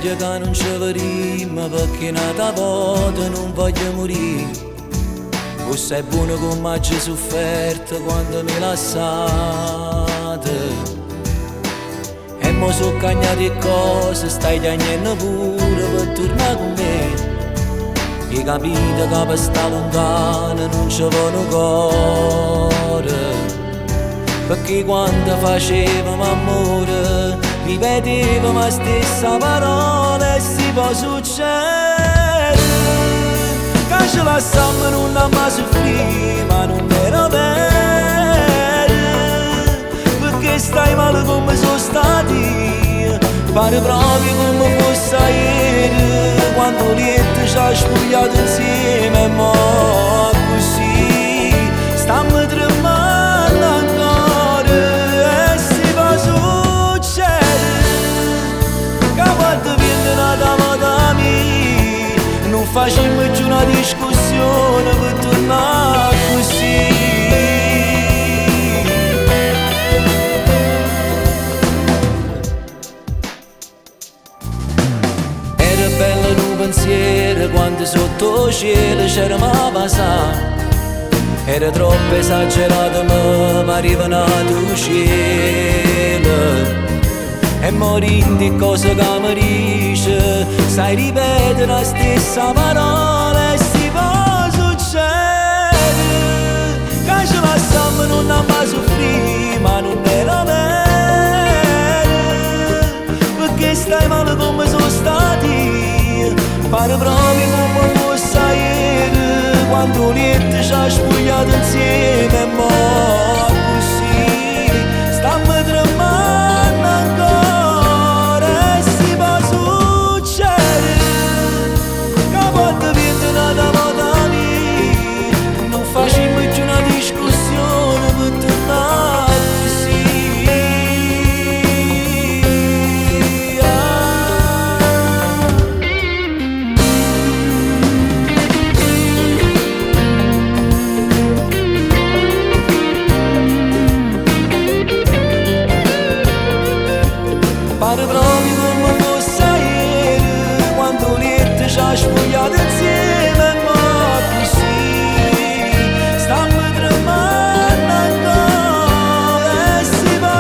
meglio che non ci vedremo, perché nata volta non voglio morire. Tu sei buono come mi hai sofferto quando mi lasciate. E mo so cagnati cose, stai piangendo pure per tornare con me. E capito che per sta lontana non ci vuole cuore. Perché quando facevamo amore ripetevamo la stessa parola e si può succedere che ci lasciamo non a mai soffrire, ma non era vero, perché stai male come sono stati, pare proprio come fosse ieri, quando Lietta ci ha spogliato insieme e mo così stiamo tremando ancora e si può succedere che a volte viene una volta mia, non facciamo più una discussione per tornare così. Era bello un pensiero quando sotto cielo c'eravamo a passare. Era troppo esagerato, ma pareva nato cielo. E morendo di cose che mi dice, sai ripetere la stessa parola e si può succedere che ci lasciamo non a mai soffrire, ma non era vero, perché stai male come sono stati, pare proprio come fosse ieri, quando Lietta ci ha spogliato insieme e mo così stiamo tremando ancora e si può succedere che a volte viene una volta mia, non facciamo più una discussione per tornare così. Pare proprio come fosse ieri, quando Lietta ci ha spogliato insieme e mo così stiamo tremando ancora e si può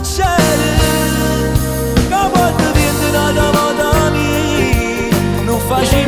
succedere che a volte viene una volta mia, non facciamo